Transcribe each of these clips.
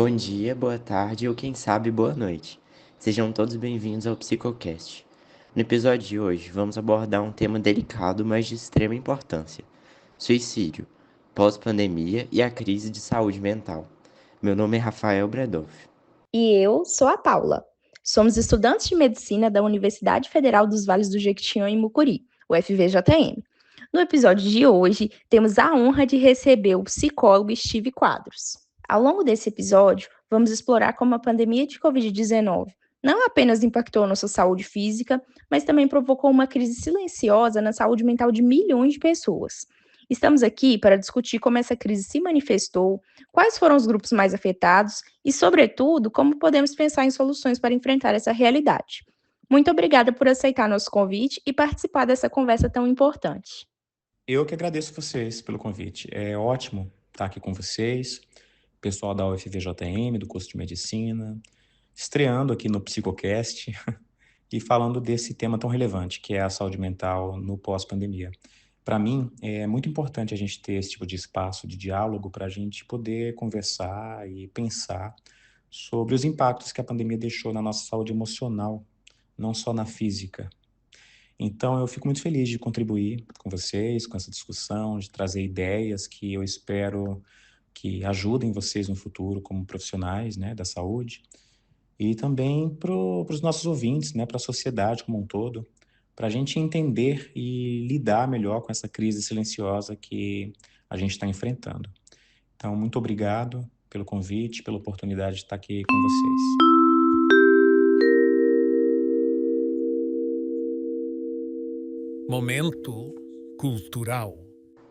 Bom dia, boa tarde ou quem sabe boa noite. Sejam todos bem-vindos ao Psicocast. No episódio de hoje, vamos abordar um tema delicado, mas de extrema importância: suicídio, pós-pandemia e a crise de saúde mental. Meu nome é Rafael Bredoff. E eu sou a Paula. Somos estudantes de medicina da Universidade Federal dos Vales do Jequitinhonha em Mucuri, o FVJM. No episódio de hoje, temos a honra de receber o psicólogo Steve Quadros. Ao longo desse episódio, vamos explorar como a pandemia de Covid-19 não apenas impactou nossa saúde física, mas também provocou uma crise silenciosa na saúde mental de milhões de pessoas. Estamos aqui para discutir como essa crise se manifestou, quais foram os grupos mais afetados e, sobretudo, como podemos pensar em soluções para enfrentar essa realidade. Muito obrigada por aceitar nosso convite e participar dessa conversa tão importante. Eu que agradeço vocês pelo convite. É ótimo estar aqui com vocês, pessoal da UFVJM, do curso de Medicina, estreando aqui no Psicocast e falando desse tema tão relevante, que é a saúde mental no pós-pandemia. Para mim, é muito importante a gente ter esse tipo de espaço de diálogo para a gente poder conversar e pensar sobre os impactos que a pandemia deixou na nossa saúde emocional, não só na física. Então, eu fico muito feliz de contribuir com vocês, com essa discussão, de trazer ideias que eu espero que ajudem vocês no futuro como profissionais, né, da saúde, e também para os nossos ouvintes, né, para a sociedade como um todo, para a gente entender e lidar melhor com essa crise silenciosa que a gente está enfrentando. Então, muito obrigado pelo convite, pela oportunidade de estar aqui com vocês. Momento cultural.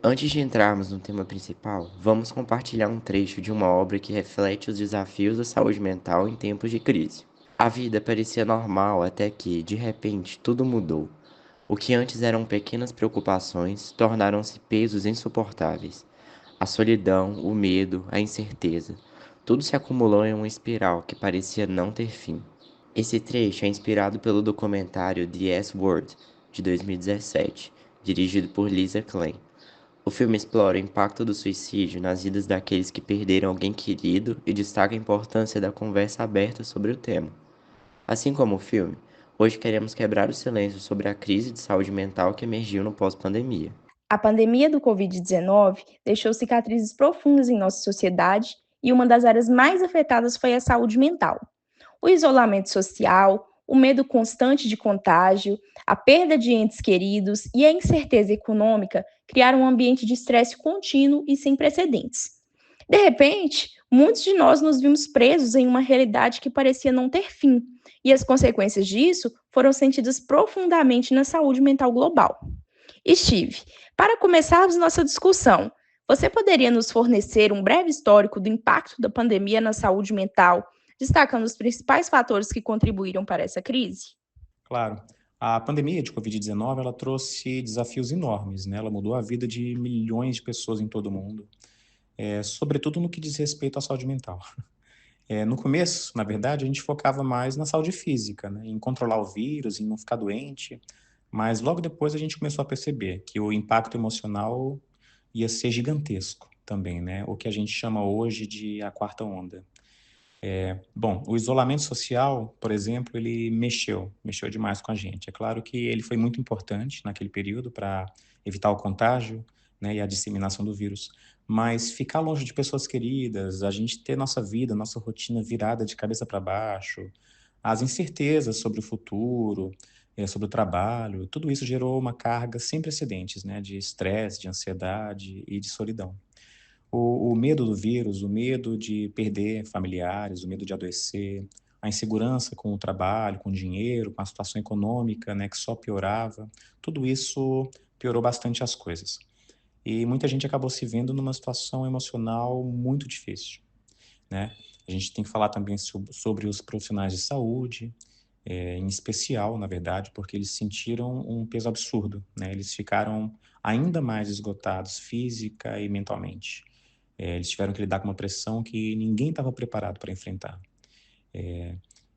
Antes de entrarmos no tema principal, vamos compartilhar um trecho de uma obra que reflete os desafios da saúde mental em tempos de crise. A vida parecia normal até que, de repente, tudo mudou. O que antes eram pequenas preocupações tornaram-se pesos insuportáveis. A solidão, o medo, a incerteza, tudo se acumulou em uma espiral que parecia não ter fim. Esse trecho é inspirado pelo documentário The S-Word, de 2017, dirigido por Lisa Klein. O filme explora o impacto do suicídio nas vidas daqueles que perderam alguém querido e destaca a importância da conversa aberta sobre o tema. Assim como o filme, hoje queremos quebrar o silêncio sobre a crise de saúde mental que emergiu no pós-pandemia. A pandemia do Covid-19 deixou cicatrizes profundas em nossa sociedade e uma das áreas mais afetadas foi a saúde mental. O isolamento social, o medo constante de contágio, a perda de entes queridos e a incerteza econômica criaram um ambiente de estresse contínuo e sem precedentes. De repente, muitos de nós nos vimos presos em uma realidade que parecia não ter fim, e as consequências disso foram sentidas profundamente na saúde mental global. Steve, para começarmos nossa discussão, você poderia nos fornecer um breve histórico do impacto da pandemia na saúde mental, destacando os principais fatores que contribuíram para essa crise? Claro. A pandemia de Covid-19, ela trouxe desafios enormes, né? Ela mudou a vida de milhões de pessoas em todo o mundo, sobretudo no que diz respeito à saúde mental. No começo, na verdade, a gente focava mais na saúde física, né? Em controlar o vírus, em não ficar doente, mas logo depois a gente começou a perceber que o impacto emocional ia ser gigantesco também, né? O que a gente chama hoje de a quarta onda. Bom, o isolamento social, por exemplo, ele mexeu demais com a gente. É claro que ele foi muito importante naquele período para evitar o contágio, né, e a disseminação do vírus. Mas ficar longe de pessoas queridas, a gente ter nossa vida, nossa rotina virada de cabeça para baixo, as incertezas sobre o futuro, sobre o trabalho, tudo isso gerou uma carga sem precedentes, né, de estresse, de ansiedade e de solidão. O medo do vírus, o medo de perder familiares, o medo de adoecer, a insegurança com o trabalho, com o dinheiro, com a situação econômica, né, que só piorava, tudo isso piorou bastante as coisas. E muita gente acabou se vendo numa situação emocional muito difícil, né? A gente tem que falar também sobre os profissionais de saúde, em especial, na verdade, porque eles sentiram um peso absurdo, né? Eles ficaram ainda mais esgotados física e mentalmente. Eles tiveram que lidar com uma pressão que ninguém estava preparado para enfrentar.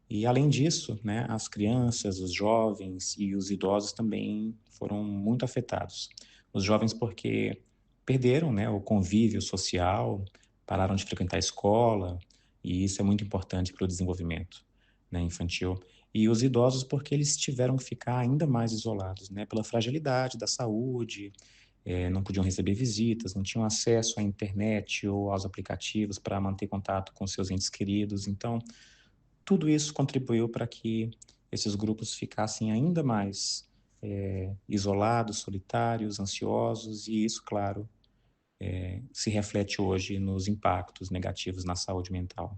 E, além disso, né, as crianças, os jovens e os idosos também foram muito afetados. Os jovens porque perderam, né, o convívio social, pararam de frequentar a escola e isso é muito importante para o desenvolvimento, né, infantil. E os idosos porque eles tiveram que ficar ainda mais isolados, né, pela fragilidade da saúde, não podiam receber visitas, não tinham acesso à internet ou aos aplicativos para manter contato com seus entes queridos. Então, tudo isso contribuiu para que esses grupos ficassem ainda mais isolados, solitários, ansiosos, e isso, claro, se reflete hoje nos impactos negativos na saúde mental.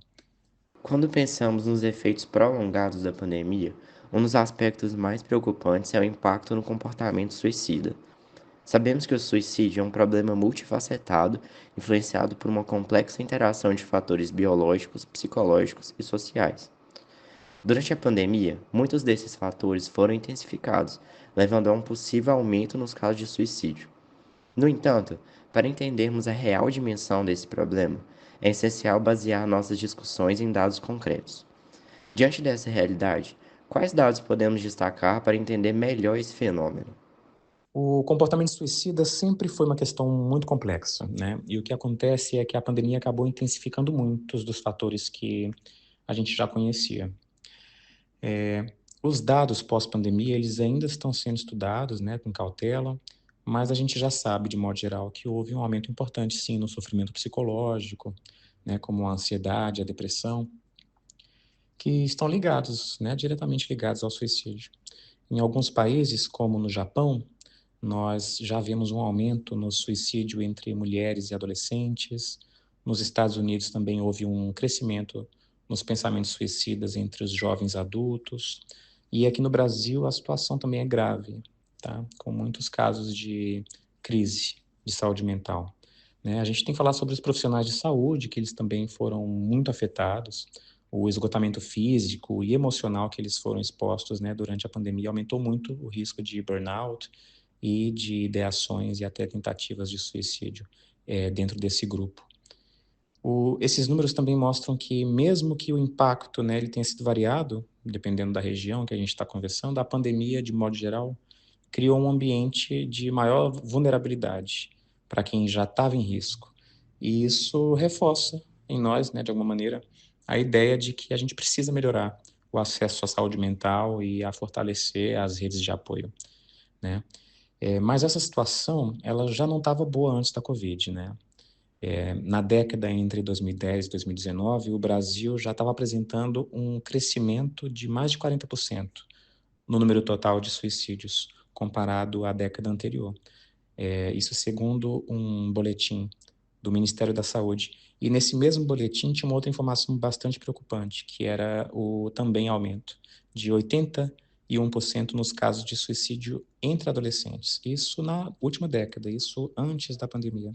Quando pensamos nos efeitos prolongados da pandemia, um dos aspectos mais preocupantes é o impacto no comportamento suicida. Sabemos que o suicídio é um problema multifacetado, influenciado por uma complexa interação de fatores biológicos, psicológicos e sociais. Durante a pandemia, muitos desses fatores foram intensificados, levando a um possível aumento nos casos de suicídio. No entanto, para entendermos a real dimensão desse problema, é essencial basear nossas discussões em dados concretos. Diante dessa realidade, quais dados podemos destacar para entender melhor esse fenômeno? O comportamento suicida sempre foi uma questão muito complexa, né? E o que acontece é que a pandemia acabou intensificando muitos dos fatores que a gente já conhecia. Os dados pós-pandemia, eles ainda estão sendo estudados, né, com cautela, mas a gente já sabe, de modo geral, que houve um aumento importante, sim, no sofrimento psicológico, né, como a ansiedade, a depressão, que estão ligados, né, diretamente ligados ao suicídio. Em alguns países, como no Japão, nós já vemos um aumento no suicídio entre mulheres e adolescentes. Nos Estados Unidos também houve um crescimento nos pensamentos suicidas entre os jovens adultos. E aqui no Brasil a situação também é grave, tá? Com muitos casos de crise de saúde mental, né? A gente tem que falar sobre os profissionais de saúde, que eles também foram muito afetados. O esgotamento físico e emocional que eles foram expostos, né, durante a pandemia aumentou muito o risco de burnout e de ideações e até tentativas de suicídio dentro desse grupo. Esses números também mostram que, mesmo que o impacto, né, ele tenha sido variado, dependendo da região que a gente está conversando, a pandemia, de modo geral, criou um ambiente de maior vulnerabilidade para quem já estava em risco. E isso reforça em nós, né, de alguma maneira, a ideia de que a gente precisa melhorar o acesso à saúde mental e a fortalecer as redes de apoio, né? Mas essa situação, ela já não estava boa antes da Covid, né? Na década entre 2010 e 2019, o Brasil já estava apresentando um crescimento de mais de 40% no número total de suicídios, comparado à década anterior. Isso segundo um boletim do Ministério da Saúde. E nesse mesmo boletim tinha uma outra informação bastante preocupante, que era o também aumento de 81% nos casos de suicídio entre adolescentes. Isso na última década, isso antes da pandemia.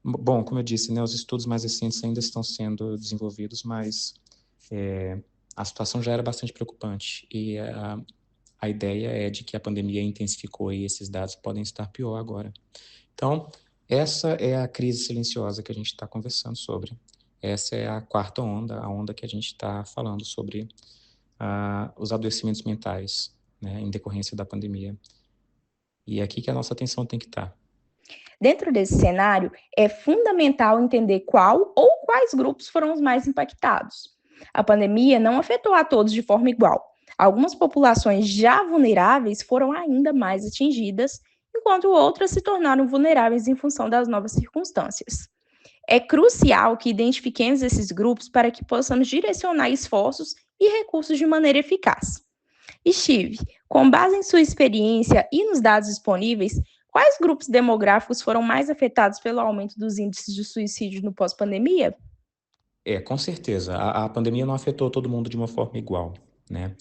Bom, como eu disse, né, os estudos mais recentes ainda estão sendo desenvolvidos, mas a situação já era bastante preocupante. E a ideia é de que a pandemia intensificou e esses dados podem estar pior agora. Então, essa é a crise silenciosa que a gente está conversando sobre. Essa é a quarta onda, a onda que a gente está falando sobre os adoecimentos mentais, né, em decorrência da pandemia. E é aqui que a nossa atenção tem que estar. Dentro desse cenário, é fundamental entender qual ou quais grupos foram os mais impactados. A pandemia não afetou a todos de forma igual. Algumas populações já vulneráveis foram ainda mais atingidas, enquanto outras se tornaram vulneráveis em função das novas circunstâncias. É crucial que identifiquemos esses grupos para que possamos direcionar esforços e recursos de maneira eficaz. Steve, com base em sua experiência e nos dados disponíveis, quais grupos demográficos foram mais afetados pelo aumento dos índices de suicídio no pós-pandemia? Com certeza. A pandemia não afetou todo mundo de uma forma igual, né?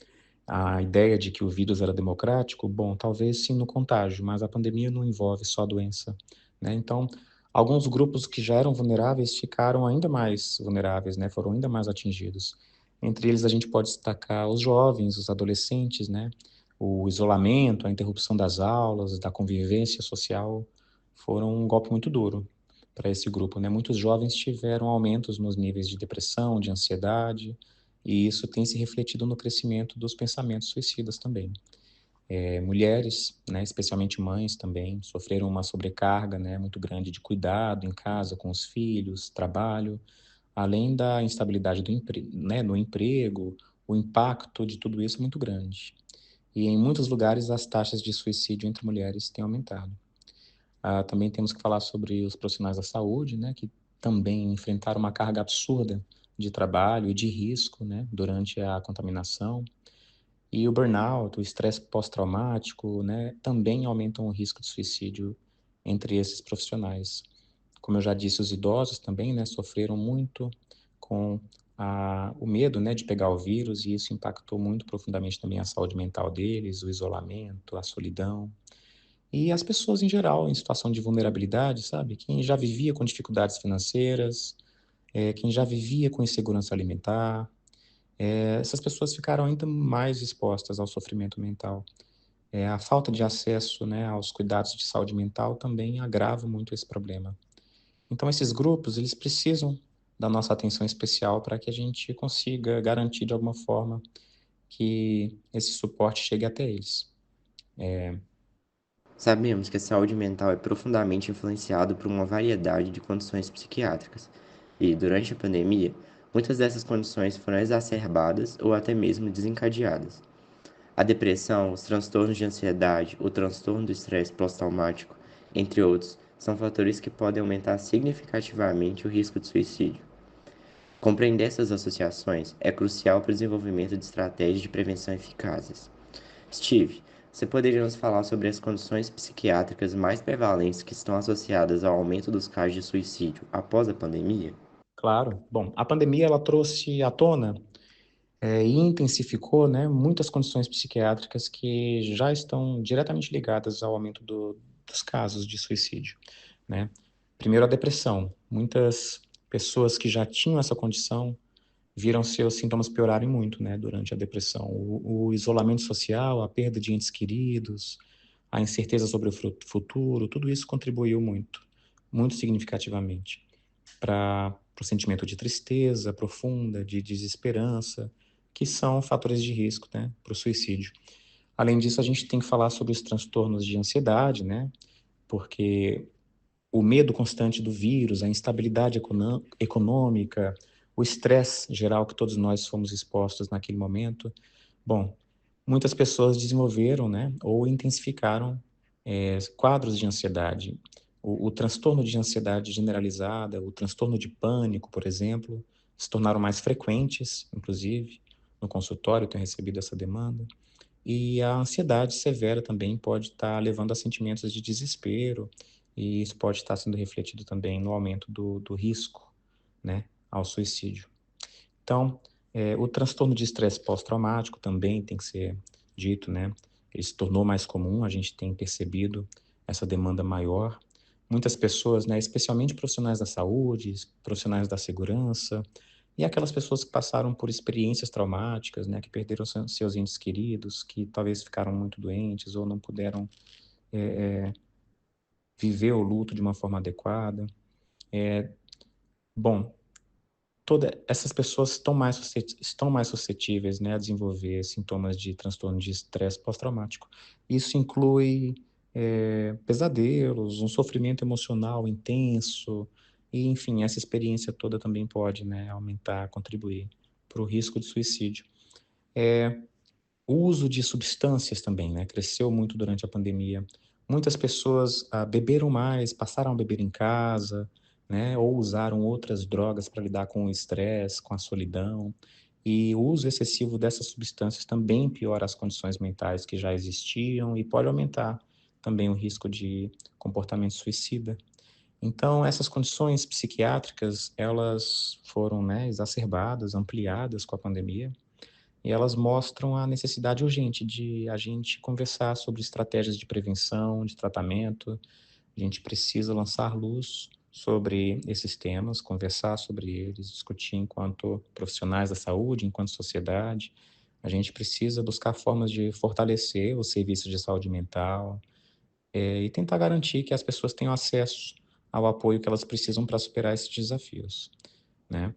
A ideia de que o vírus era democrático, bom, talvez sim no contágio, mas a pandemia não envolve só a doença, né? Então, alguns grupos que já eram vulneráveis ficaram ainda mais vulneráveis, né? Foram ainda mais atingidos. Entre eles, a gente pode destacar os jovens, os adolescentes, né? O isolamento, a interrupção das aulas, da convivência social, foram um golpe muito duro para esse grupo, né? Muitos jovens tiveram aumentos nos níveis de depressão, de ansiedade, e isso tem se refletido no crescimento dos pensamentos suicidas também. Mulheres, né, especialmente mães também, sofreram uma sobrecarga, né, muito grande de cuidado em casa com os filhos, trabalho, além da instabilidade no emprego, o impacto de tudo isso é muito grande. E em muitos lugares as taxas de suicídio entre mulheres têm aumentado. Também temos que falar sobre os profissionais da saúde, né, que também enfrentaram uma carga absurda de trabalho e de risco, né, durante a contaminação. E o burnout, o estresse pós-traumático, né, também aumentam o risco de suicídio entre esses profissionais. Como eu já disse, os idosos também, né, sofreram muito com o medo, né, de pegar o vírus, e isso impactou muito profundamente também a saúde mental deles, o isolamento, a solidão. E as pessoas em geral, em situação de vulnerabilidade, sabe? Quem já vivia com dificuldades financeiras, quem já vivia com insegurança alimentar, essas pessoas ficaram ainda mais expostas ao sofrimento mental. A falta de acesso, né, aos cuidados de saúde mental também agrava muito esse problema. Então, esses grupos, eles precisam da nossa atenção especial para que a gente consiga garantir de alguma forma que esse suporte chegue até eles. Sabemos que a saúde mental é profundamente influenciada por uma variedade de condições psiquiátricas, e, durante a pandemia, muitas dessas condições foram exacerbadas ou até mesmo desencadeadas. A depressão, os transtornos de ansiedade, o transtorno do estresse pós-traumático, entre outros, são fatores que podem aumentar significativamente o risco de suicídio. Compreender essas associações é crucial para o desenvolvimento de estratégias de prevenção eficazes. Steve, você poderia nos falar sobre as condições psiquiátricas mais prevalentes que estão associadas ao aumento dos casos de suicídio após a pandemia? Claro. Bom, a pandemia ela trouxe à tona e intensificou, né, muitas condições psiquiátricas que já estão diretamente ligadas ao aumento dos casos de suicídio, né? Primeiro, a depressão. Muitas pessoas que já tinham essa condição viram seus sintomas piorarem muito, né, durante a depressão. O isolamento social, a perda de entes queridos, a incerteza sobre o futuro, tudo isso contribuiu muito, muito significativamente para o sentimento de tristeza profunda, de desesperança, que são fatores de risco, né, para o suicídio. Além disso, a gente tem que falar sobre os transtornos de ansiedade, né, porque o medo constante do vírus, a instabilidade econômica, o estresse geral que todos nós fomos expostos naquele momento. Bom, muitas pessoas desenvolveram, né, ou intensificaram quadros de ansiedade. O transtorno de ansiedade generalizada, o transtorno de pânico, por exemplo, se tornaram mais frequentes, inclusive, no consultório eu tenho recebido essa demanda. E a ansiedade severa também pode estar levando a sentimentos de desespero, e isso pode estar sendo refletido também no aumento do risco, né, ao suicídio. Então, o transtorno de estresse pós-traumático também tem que ser dito, né? Ele se tornou mais comum, a gente tem percebido essa demanda maior. Muitas pessoas, né, especialmente profissionais da saúde, profissionais da segurança, e aquelas pessoas que passaram por experiências traumáticas, né, que perderam seus entes queridos, que talvez ficaram muito doentes ou não puderam viver o luto de uma forma adequada. Bom, todas essas pessoas estão mais suscetíveis, né, a desenvolver sintomas de transtorno de estresse pós-traumático. Isso inclui pesadelos, um sofrimento emocional intenso, e, enfim, essa experiência toda também pode, né, aumentar, contribuir para o risco de suicídio. O uso de substâncias também, né, cresceu muito durante a pandemia. Muitas pessoas beberam mais, passaram a beber em casa, né, ou usaram outras drogas para lidar com o estresse, com a solidão. E o uso excessivo dessas substâncias também piora as condições mentais que já existiam e pode aumentar também o risco de comportamento suicida. Então, essas condições psiquiátricas, elas foram, né, exacerbadas, ampliadas com a pandemia, e elas mostram a necessidade urgente de a gente conversar sobre estratégias de prevenção, de tratamento. A gente precisa lançar luz sobre esses temas, conversar sobre eles, discutir enquanto profissionais da saúde, enquanto sociedade. A gente precisa buscar formas de fortalecer os serviços de saúde mental, e tentar garantir que as pessoas tenham acesso ao apoio que elas precisam para superar esses desafios, né?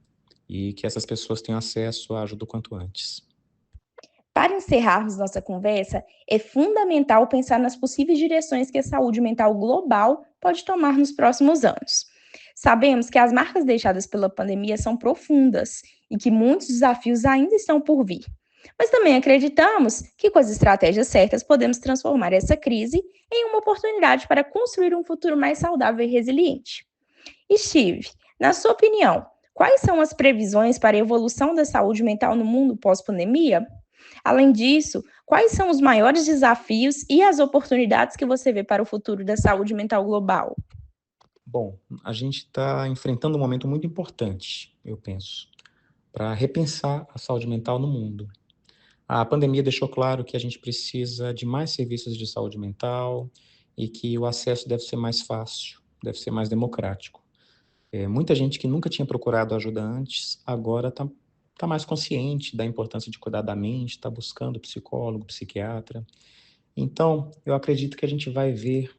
E que essas pessoas tenham acesso à ajuda o quanto antes. Para encerrarmos nossa conversa, é fundamental pensar nas possíveis direções que a saúde mental global pode tomar nos próximos anos. Sabemos que as marcas deixadas pela pandemia são profundas e que muitos desafios ainda estão por vir. Mas também acreditamos que, com as estratégias certas, podemos transformar essa crise em uma oportunidade para construir um futuro mais saudável e resiliente. Steve, na sua opinião, quais são as previsões para a evolução da saúde mental no mundo pós-pandemia? Além disso, quais são os maiores desafios e as oportunidades que você vê para o futuro da saúde mental global? Bom, a gente está enfrentando um momento muito importante, eu penso, para repensar a saúde mental no mundo. A pandemia deixou claro que a gente precisa de mais serviços de saúde mental e que o acesso deve ser mais fácil, deve ser mais democrático. Muita gente que nunca tinha procurado ajuda antes, agora tá mais consciente da importância de cuidar da mente, está buscando psicólogo, psiquiatra. Então, eu acredito que a gente vai ver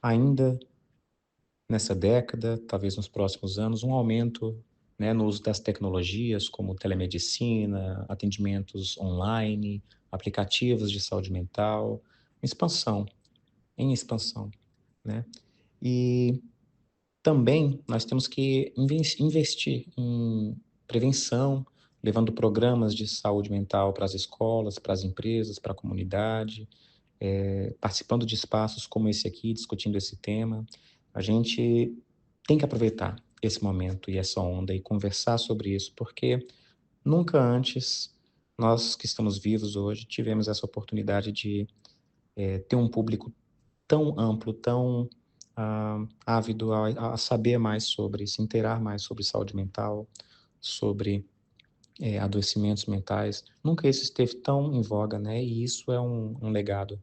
ainda nessa década, talvez nos próximos anos, um aumento, né, no uso das tecnologias, como telemedicina, atendimentos online, aplicativos de saúde mental, expansão, em expansão, né? E também nós temos que investir em prevenção, levando programas de saúde mental para as escolas, para as empresas, para a comunidade, participando de espaços como esse aqui, discutindo esse tema. A gente tem que aproveitar esse momento e essa onda e conversar sobre isso, porque nunca antes nós que estamos vivos hoje tivemos essa oportunidade de ter um público tão amplo, tão ávido a saber mais sobre, se inteirar mais sobre saúde mental, sobre adoecimentos mentais. Nunca isso esteve tão em voga, né? E isso é um legado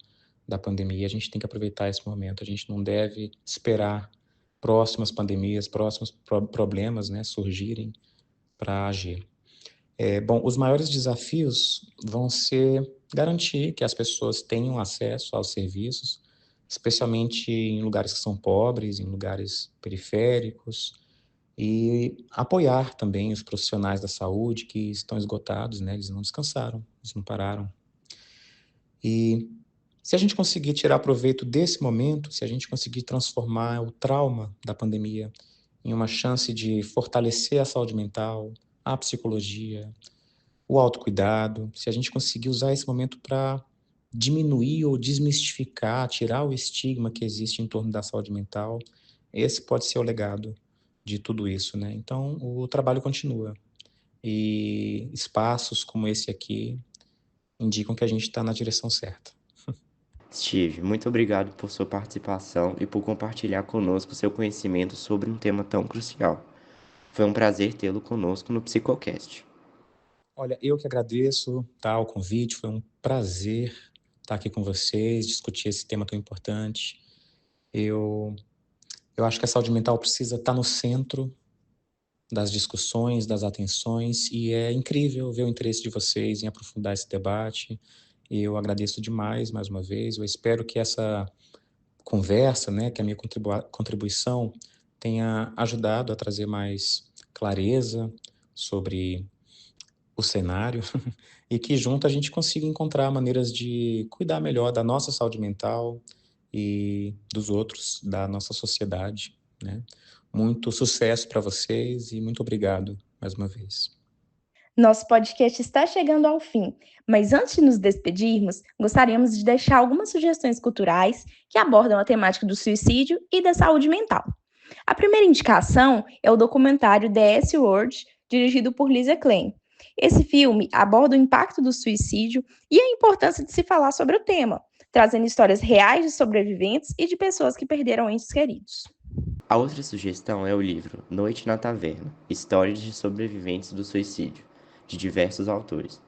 da pandemia. A gente tem que aproveitar esse momento. A gente não deve esperar próximas pandemias, próximos problemas, né, surgirem para agir. Bom, os maiores desafios vão ser garantir que as pessoas tenham acesso aos serviços, especialmente em lugares que são pobres, em lugares periféricos, e apoiar também os profissionais da saúde que estão esgotados, né? Eles não descansaram, eles não pararam. E se a gente conseguir tirar proveito desse momento, se a gente conseguir transformar o trauma da pandemia em uma chance de fortalecer a saúde mental, a psicologia, o autocuidado, se a gente conseguir usar esse momento para diminuir ou desmistificar, tirar o estigma que existe em torno da saúde mental, esse pode ser o legado de tudo isso, né? Então, o trabalho continua. E espaços como esse aqui indicam que a gente está na direção certa. Steve, muito obrigado por sua participação e por compartilhar conosco seu conhecimento sobre um tema tão crucial. Foi um prazer tê-lo conosco no Psicocast. Olha, eu que agradeço, tá, o convite, foi um prazer estar aqui com vocês, discutir esse tema tão importante. Eu, eu acho que a saúde mental precisa estar no centro das discussões, das atenções, e é incrível ver o interesse de vocês em aprofundar esse debate. Eu agradeço demais, mais uma vez. Eu espero que essa conversa, né, que a minha contribuição tenha ajudado a trazer mais clareza sobre o cenário e que junto a gente consiga encontrar maneiras de cuidar melhor da nossa saúde mental e dos outros, da nossa sociedade, né? Muito sucesso para vocês e muito obrigado mais uma vez. Nosso podcast está chegando ao fim, mas antes de nos despedirmos, gostaríamos de deixar algumas sugestões culturais que abordam a temática do suicídio e da saúde mental. A primeira indicação é o documentário The S Word, dirigido por Lisa Klein. Esse filme aborda o impacto do suicídio e a importância de se falar sobre o tema, trazendo histórias reais de sobreviventes e de pessoas que perderam entes queridos. A outra sugestão é o livro Noite na Taverna, Histórias de Sobreviventes do Suicídio, de diversos autores.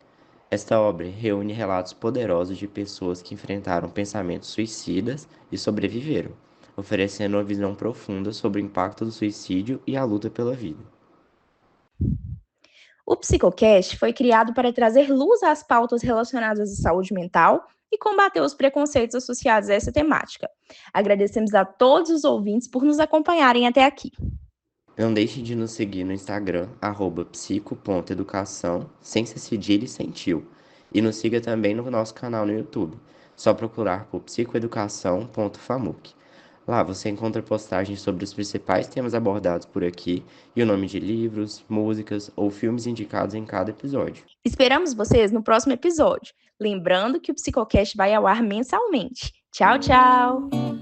Esta obra reúne relatos poderosos de pessoas que enfrentaram pensamentos suicidas e sobreviveram, oferecendo uma visão profunda sobre o impacto do suicídio e a luta pela vida. O Psicocast foi criado para trazer luz às pautas relacionadas à saúde mental e combater os preconceitos associados a essa temática. Agradecemos a todos os ouvintes por nos acompanharem até aqui. Não deixe de nos seguir no Instagram, @psico.educação, sem ser cedilha e sem tio. E nos siga também no nosso canal no YouTube. Só procurar por psicoeducação.famuc. Lá você encontra postagens sobre os principais temas abordados por aqui e o nome de livros, músicas ou filmes indicados em cada episódio. Esperamos vocês no próximo episódio. Lembrando que o Psicocast vai ao ar mensalmente. Tchau, tchau!